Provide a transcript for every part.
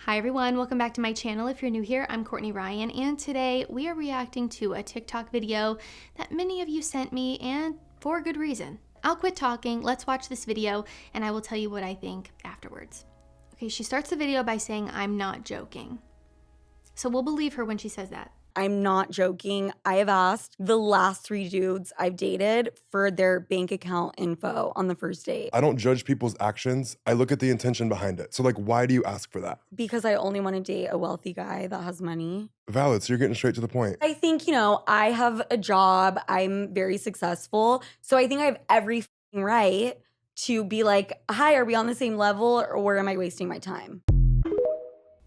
Hi everyone, welcome back to my channel. If you're new here, I'm Courtney Ryan, and today we are reacting to a TikTok video that many of you sent me, and for a good reason. I'll quit talking, let's watch this video, and I will tell you what I think afterwards. Okay, she starts the video by saying, "I'm not joking." So we'll believe her when she says that. I'm not joking. I have asked the last 3 dudes I've dated for their bank account info on the first date. I don't judge people's actions. I look at the intention behind it. So, like, why do you ask for that? Because I only want to date a wealthy guy that has money. Valid. So you're getting straight to the point. I think, I have a job. I'm very successful. So I think I have every right to be like, hi, are we on the same level or am I wasting my time?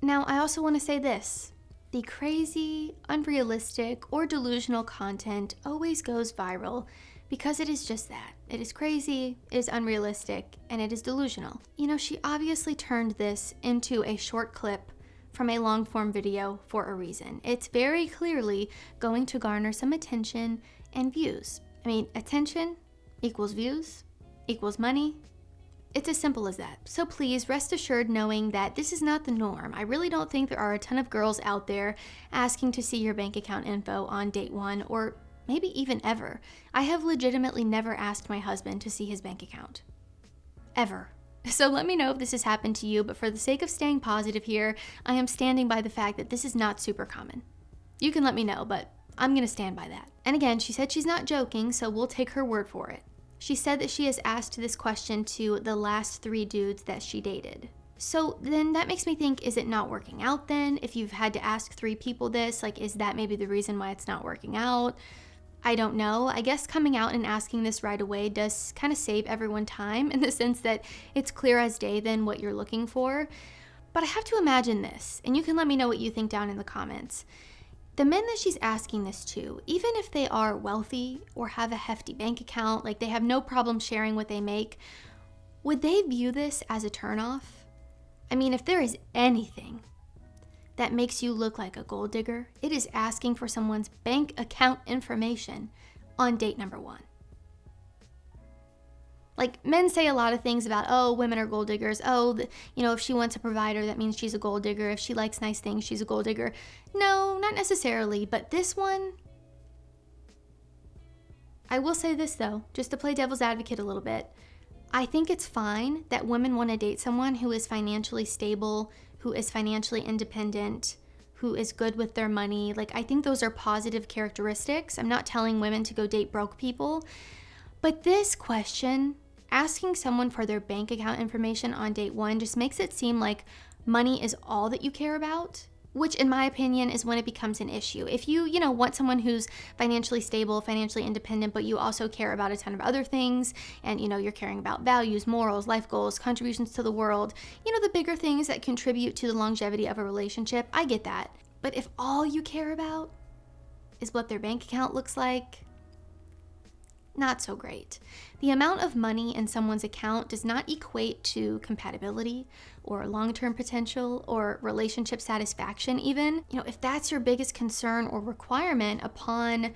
Now, I also want to say this. The crazy, unrealistic, or delusional content always goes viral because it is just that. It is crazy, it is unrealistic, and it is delusional. You know, she obviously turned this into a short clip from a long-form video for a reason. It's very clearly going to garner some attention and views. I mean, attention equals views equals money. It's as simple as that. So please rest assured knowing that this is not the norm. I really don't think there are a ton of girls out there asking to see your bank account info on date one or maybe even ever. I have legitimately never asked my husband to see his bank account. Ever. So let me know if this has happened to you, but for the sake of staying positive here, I am standing by the fact that this is not super common. You can let me know, but I'm gonna stand by that. And again, she said she's not joking, so we'll take her word for it. She said that she has asked this question to the last 3 dudes that she dated. So then that makes me think, is it not working out then? If you've had to ask 3 people this, like, is that maybe the reason why it's not working out? I don't know. I guess coming out and asking this right away does kind of save everyone time in the sense that it's clear as day then what you're looking for. But I have to imagine this, and you can let me know what you think down in the comments. The men that she's asking this to, even if they are wealthy or have a hefty bank account, like they have no problem sharing what they make, would they view this as a turnoff? I mean, if there is anything that makes you look like a gold digger, it is asking for someone's bank account information on date number 1. Like, men say a lot of things about, oh, women are gold diggers. Oh, if she wants a provider, that means she's a gold digger. If she likes nice things, she's a gold digger. No, not necessarily. But this one, I will say this though, just to play devil's advocate a little bit. I think it's fine that women want to date someone who is financially stable, who is financially independent, who is good with their money. Like, I think those are positive characteristics. I'm not telling women to go date broke people. But this question, asking someone for their bank account information on date 1, just makes it seem like money is all that you care about, which in my opinion is when it becomes an issue. If you want someone who's financially stable, financially independent, but you also care about a ton of other things, and you're caring about values, morals, life goals, contributions to the world, the bigger things that contribute to the longevity of a relationship, I get that. But if all you care about is what their bank account looks like, not so great. The amount of money in someone's account does not equate to compatibility or long-term potential or relationship satisfaction even. If that's your biggest concern or requirement upon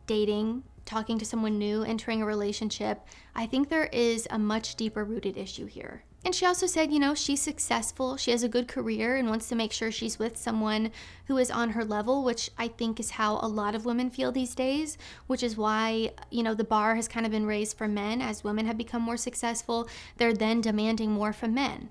dating, talking to someone new, entering a relationship, I think there is a much deeper rooted issue here. And she also said, she's successful, she has a good career and wants to make sure she's with someone who is on her level, which I think is how a lot of women feel these days, which is why, the bar has kind of been raised for men. As women have become more successful, they're then demanding more from men.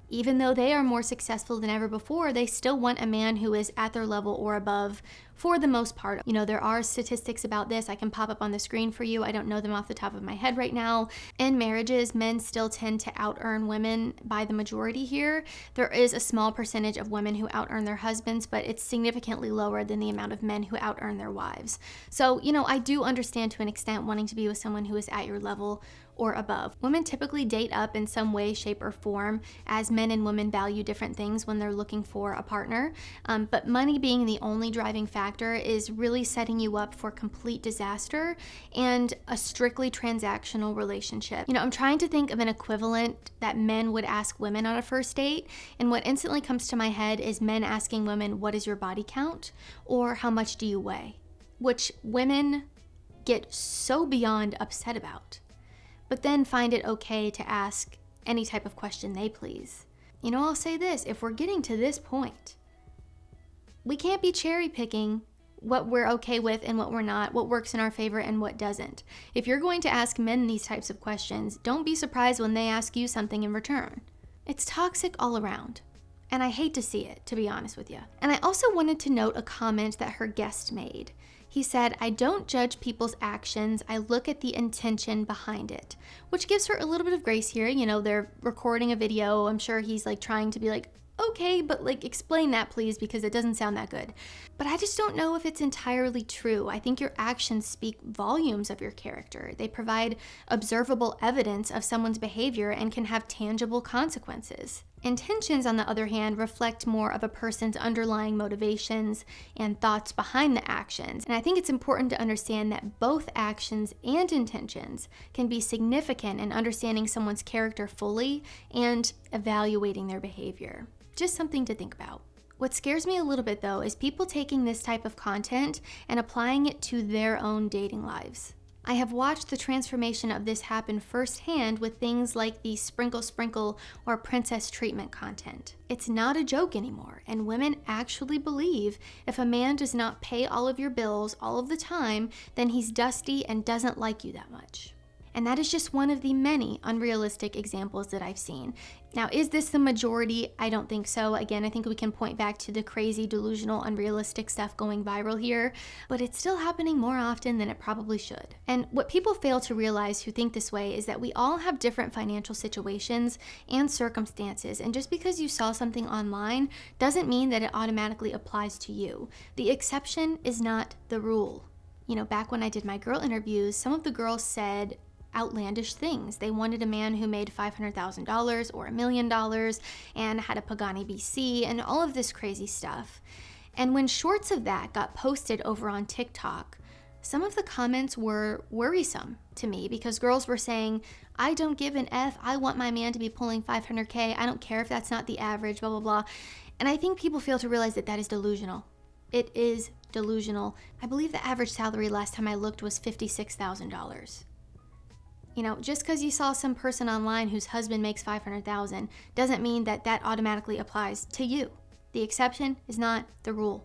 Even though they are more successful than ever before, they still want a man who is at their level or above for the most part. There are statistics about this. I can pop up on the screen for you. I don't know them off the top of my head right now. In marriages, men still tend to out-earn women by the majority here. There is a small percentage of women who out-earn their husbands, but it's significantly lower than the amount of men who out-earn their wives. So, I do understand to an extent wanting to be with someone who is at your level or above. Women typically date up in some way, shape, or form, as men and women value different things when they're looking for a partner. But money being the only driving factor is really setting you up for complete disaster and a strictly transactional relationship. I'm trying to think of an equivalent that men would ask women on a first date, and what instantly comes to my head is men asking women, what is your body count? Or how much do you weigh? Which women get so beyond upset about, but then find it okay to ask any type of question they please. You know, I'll say this, if we're getting to this point, we can't be cherry picking what we're okay with and what we're not, what works in our favor and what doesn't. If you're going to ask men these types of questions, don't be surprised when they ask you something in return. It's toxic all around. And I hate to see it, to be honest with you. And I also wanted to note a comment that her guest made. He said, "I don't judge people's actions, I look at the intention behind it." Which gives her a little bit of grace here. You know, they're recording a video. I'm sure he's like trying to be like, okay, but like explain that please, because it doesn't sound that good. But I just don't know if it's entirely true. I think your actions speak volumes of your character. They provide observable evidence of someone's behavior and can have tangible consequences. Intentions, on the other hand, reflect more of a person's underlying motivations and thoughts behind the actions. And I think it's important to understand that both actions and intentions can be significant in understanding someone's character fully and evaluating their behavior. Just something to think about. What scares me a little bit though is people taking this type of content and applying it to their own dating lives. I have watched the transformation of this happen firsthand with things like the sprinkle sprinkle or princess treatment content. It's not a joke anymore, and women actually believe if a man does not pay all of your bills all of the time, then he's dusty and doesn't like you that much. And that is just one of the many unrealistic examples that I've seen. Now, is this the majority? I don't think so. Again, I think we can point back to the crazy, delusional, unrealistic stuff going viral here, but it's still happening more often than it probably should. And what people fail to realize who think this way is that we all have different financial situations and circumstances, and just because you saw something online doesn't mean that it automatically applies to you. The exception is not the rule. You know, back when I did my girl interviews, some of the girls said outlandish things. They wanted a man who made $500,000 or $1 million and had a Pagani BC and all of this crazy stuff. And when shorts of that got posted over on TikTok, some of the comments were worrisome to me because girls were saying, "I don't give an F. I want my man to be pulling $500K. I don't care if that's not the average, blah, blah, blah." And I think people fail to realize that that is delusional. It is delusional. I believe the average salary last time I looked was $56,000. You know, just because you saw some person online whose husband makes $500,000 doesn't mean that that automatically applies to you. The exception is not the rule.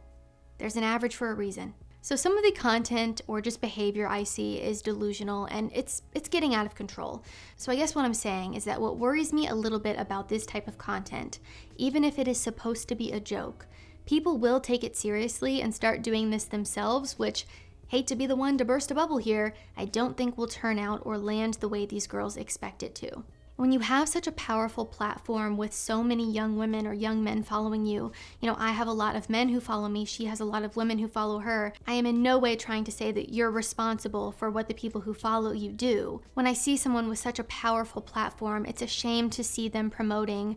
There's an average for a reason. So some of the content or just behavior I see is delusional and it's getting out of control. So I guess what I'm saying is that what worries me a little bit about this type of content, even if it is supposed to be a joke, people will take it seriously and start doing this themselves, which, hate to be the one to burst a bubble here, I don't think will turn out or land the way these girls expect it to. When you have such a powerful platform with so many young women or young men following you, I have a lot of men who follow me, she has a lot of women who follow her. I am in no way trying to say that you're responsible for what the people who follow you do. When I see someone with such a powerful platform, it's a shame to see them promoting,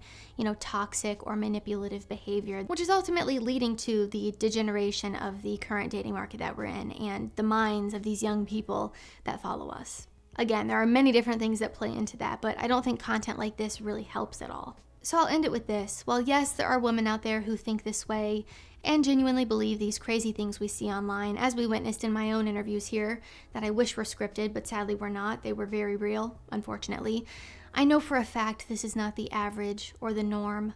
toxic or manipulative behavior, which is ultimately leading to the degeneration of the current dating market that we're in and the minds of these young people that follow us. Again, there are many different things that play into that, but I don't think content like this really helps at all. So I'll end it with this. While yes, there are women out there who think this way and genuinely believe these crazy things we see online, as we witnessed in my own interviews here, that I wish were scripted, but sadly were not. They were very real, unfortunately. I know for a fact this is not the average or the norm.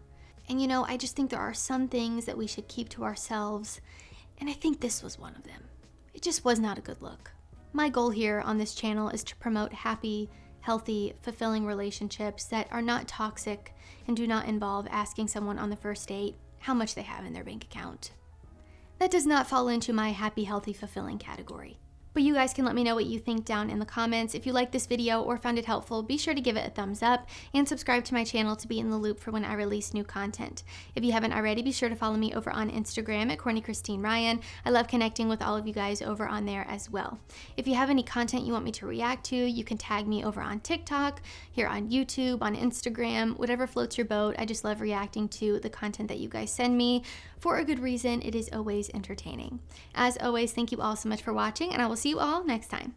And I just think there are some things that we should keep to ourselves, and I think this was one of them. It just was not a good look. My goal here on this channel is to promote happy, healthy, fulfilling relationships that are not toxic and do not involve asking someone on the first date how much they have in their bank account. That does not fall into my happy, healthy, fulfilling category. But you guys can let me know what you think down in the comments. If you liked this video or found it helpful, be sure to give it a thumbs up and subscribe to my channel to be in the loop for when I release new content. If you haven't already, be sure to follow me over on Instagram at Courtney Christine Ryan. I love connecting with all of you guys over on there as well. If you have any content you want me to react to, you can tag me over on TikTok, here on YouTube, on Instagram, whatever floats your boat. I just love reacting to the content that you guys send me. For a good reason, it is always entertaining. As always, thank you all so much for watching, and I will see you all next time.